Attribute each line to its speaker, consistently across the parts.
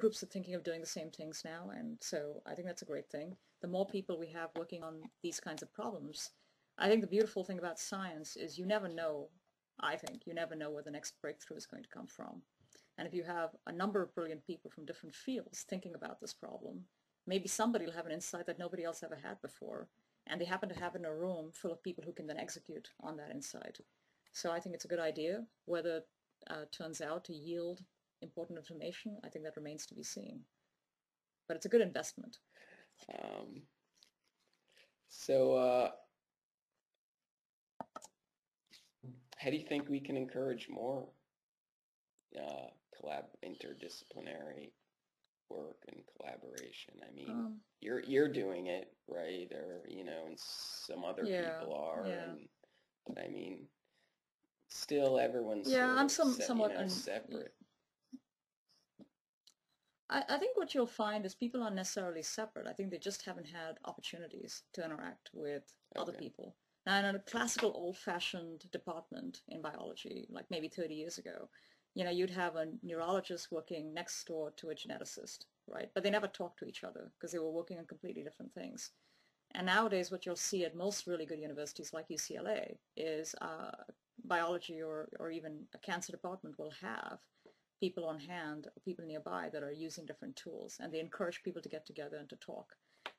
Speaker 1: groups are thinking of doing the same things now, and so I think that's a great thing. The more people we have working on these kinds of problems, I think the beautiful thing about science is you never know, I think, you never know where the next breakthrough is going to come from. And if you have a number of brilliant people from different fields thinking about this problem, maybe somebody will have an insight that nobody else ever had before, and they happen to have it in a room full of people who can then execute on that insight. So I think it's a good idea. Whether it turns out to yield important information, I think that remains to be seen. But it's a good investment.
Speaker 2: Um, so how do you think we can encourage more interdisciplinary work and collaboration? I mean, you're doing it, right? Or and some other people are, but I mean, still everyone's
Speaker 1: I'm
Speaker 2: somewhat separate.
Speaker 1: I think what you'll find is people aren't necessarily separate. I think they just haven't had opportunities to interact with other people. Now, in a classical old-fashioned department in biology, like maybe 30 years ago, you'd have a neurologist working next door to a geneticist, right? But they never talked to each other because they were working on completely different things. And nowadays, what you'll see at most really good universities like UCLA is biology or even a cancer department will have people on hand, people nearby that are using different tools, and they encourage people to get together and to talk.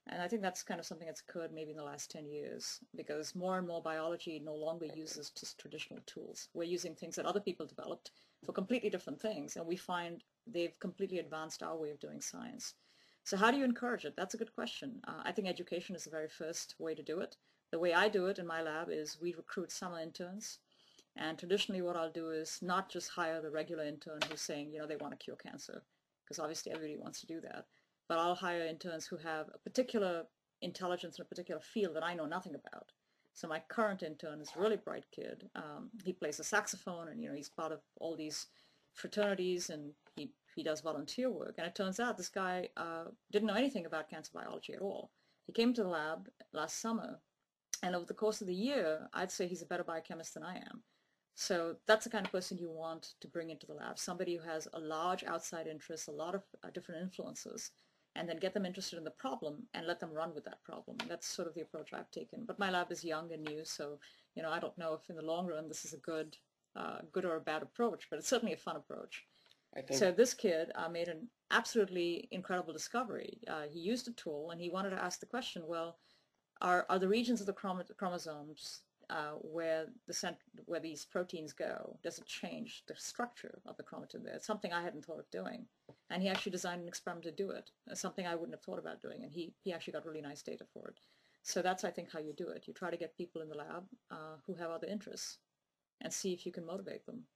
Speaker 1: And I think that's kind of something that's occurred maybe in the last 10 years, because more and more biology no longer uses just traditional tools. We're using things that other people developed for completely different things, and we find they've completely advanced our way of doing science. So how do you encourage it? That's a good question. I think education is the very first way to do it. The way I do it in my lab is we recruit summer interns. And traditionally what I'll do is not just hire the regular intern who's saying, they want to cure cancer, because obviously everybody wants to do that. But I'll hire interns who have a particular intelligence in a particular field that I know nothing about. So my current intern is a really bright kid. He plays the saxophone, and he's part of all these fraternities, and he does volunteer work. And it turns out this guy didn't know anything about cancer biology at all. He came to the lab last summer, and over the course of the year, I'd say he's a better biochemist than I am. So that's the kind of person you want to bring into the lab, somebody who has a large outside interest, a lot of different influences, and then get them interested in the problem and let them run with that problem. That's sort of the approach I've taken. But my lab is young and new, so I don't know if in the long run this is a good or a bad approach, but it's certainly a fun approach. So this kid made an absolutely incredible discovery. He used a tool, and he wanted to ask the question, well, are the regions of the chromosomes where these proteins go, does it change the structure of the chromatin there? It's something I hadn't thought of doing. And he actually designed an experiment to do it, something I wouldn't have thought about doing, and he actually got really nice data for it. So that's, I think, how you do it. You try to get people in the lab who have other interests and see if you can motivate them.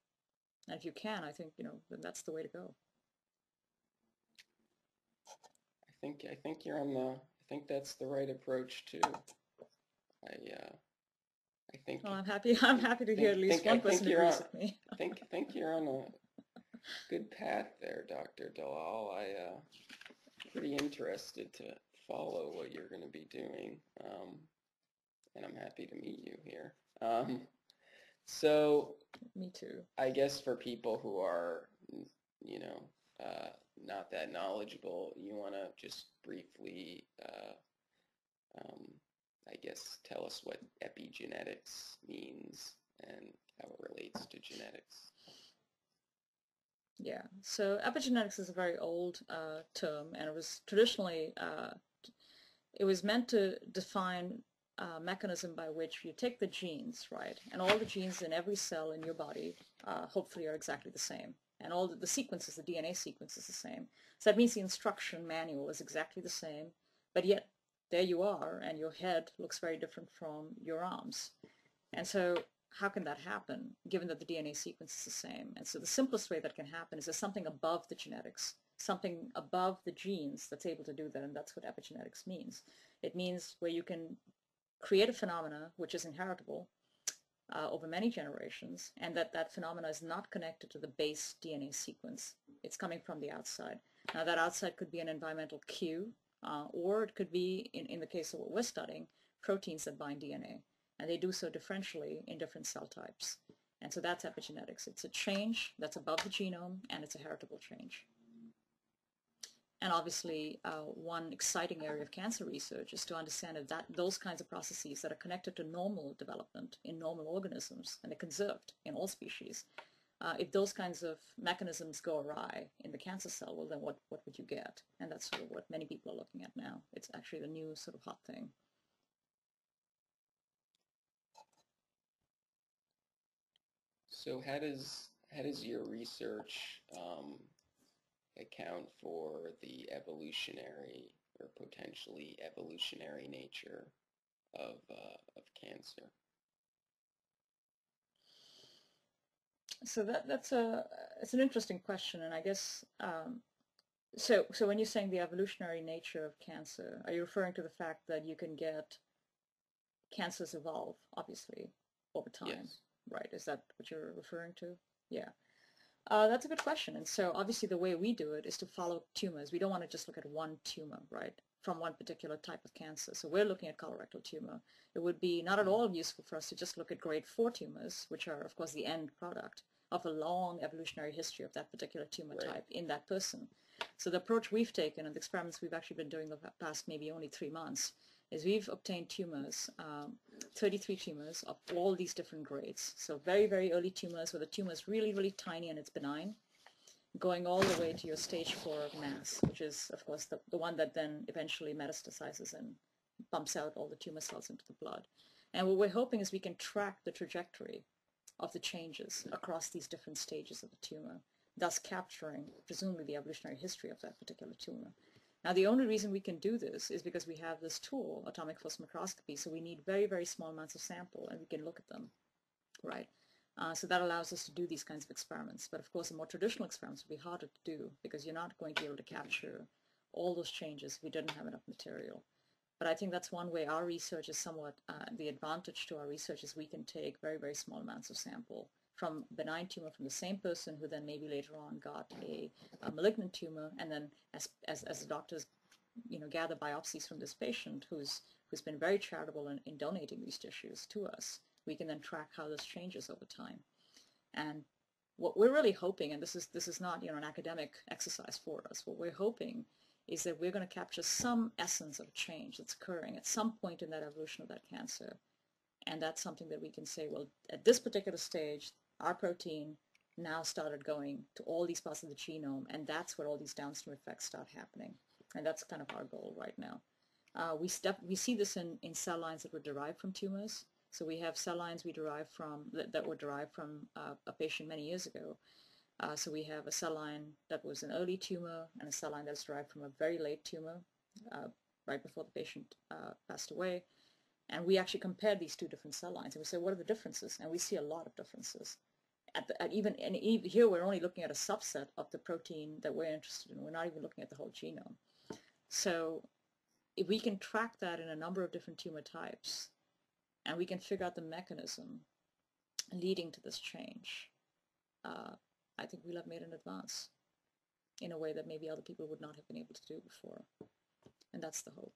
Speaker 1: And if you can, I think, then that's the way to go.
Speaker 2: I think you're on I think that's the right approach too. I think.
Speaker 1: Well, I'm happy to hear at least one person agrees with me.
Speaker 2: I think you're on a good path there, Dr. Dalal. I'm pretty interested to follow what you're going to be doing, and I'm happy to meet you here. So.
Speaker 1: Me too.
Speaker 2: I guess for people who are, not that knowledgeable, you want to just briefly, I guess, tell us what epigenetics means and how it relates to genetics.
Speaker 1: Yeah, so epigenetics is a very old term, and it was traditionally, it was meant to define a mechanism by which you take the genes, right, and all the genes in every cell in your body hopefully are exactly the same. And all the sequences, the DNA sequence is the same. So that means the instruction manual is exactly the same, but yet there you are, and your head looks very different from your arms. And so how can that happen, given that the DNA sequence is the same? And so the simplest way that can happen is there's something above the genetics, something above the genes that's able to do that, and that's what epigenetics means. It means where you can create a phenomena which is inheritable over many generations, and that phenomena is not connected to the base DNA sequence. It's coming from the outside. Now that outside could be an environmental cue, or it could be, in the case of what we're studying, proteins that bind DNA. And they do so differentially in different cell types. And so that's epigenetics. It's a change that's above the genome, and it's a heritable change. And obviously, one exciting area of cancer research is to understand if those kinds of processes that are connected to normal development in normal organisms, and they're conserved in all species, if those kinds of mechanisms go awry in the cancer cell, well, then what would you get? And that's sort of what many people are looking at now. It's actually the new sort of hot thing.
Speaker 2: So how does your research account for the evolutionary or potentially evolutionary nature of cancer?
Speaker 1: So it's an interesting question, and I guess so when you're saying the evolutionary nature of cancer, are you referring to the fact that you can get cancers evolve, obviously, over time?
Speaker 2: Yes.
Speaker 1: Right, is that what you're referring to? Yeah. That's a good question. And so obviously the way we do it is to follow tumors. We don't want to just look at one tumor, right, from one particular type of cancer. So we're looking at colorectal tumor. It would be not at all useful for us to just look at grade 4 tumors, which are, of course, the end product of a long evolutionary history of that particular tumor type in that person. So the approach we've taken and the experiments we've actually been doing the past maybe only 3 months is we've obtained tumors, 33 tumors of all these different grades. So very, very early tumors where the tumor is really, really tiny and it's benign, going all the way to your stage 4 mass, which is, of course, the one that then eventually metastasizes and bumps out all the tumor cells into the blood. And what we're hoping is we can track the trajectory of the changes across these different stages of the tumor, thus capturing, presumably, the evolutionary history of that particular tumor. Now, the only reason we can do this is because we have this tool, atomic force microscopy, so we need very, very small amounts of sample, and we can look at them, right? So that allows us to do these kinds of experiments. But of course, the more traditional experiments would be harder to do because you're not going to be able to capture all those changes if we didn't have enough material. But I think that's one way our research is somewhat, the advantage to our research is we can take very, very small amounts of sample from benign tumor from the same person who then maybe later on got a malignant tumor, and then as the doctors gather biopsies from this patient who's been very charitable in donating these tissues to us, we can then track how this changes over time. And what we're really hoping, and this is not an academic exercise for us, what we're hoping is that we're going to capture some essence of change that's occurring at some point in that evolution of that cancer. And that's something that we can say, well, at this particular stage, our protein now started going to all these parts of the genome, and that's where all these downstream effects start happening. And that's kind of our goal right now. We see this in cell lines that were derived from tumors. So we have cell lines we derive from that were derived from a patient many years ago. So we have a cell line that was an early tumor and a cell line that's derived from a very late tumor right before the patient passed away. And we actually compared these two different cell lines, and we said, what are the differences? And we see a lot of differences. Even here, we're only looking at a subset of the protein that we're interested in. We're not even looking at the whole genome. So if we can track that in a number of different tumor types, and we can figure out the mechanism leading to this change, I think we'll have made an advance in a way that maybe other people would not have been able to do before. And that's the hope.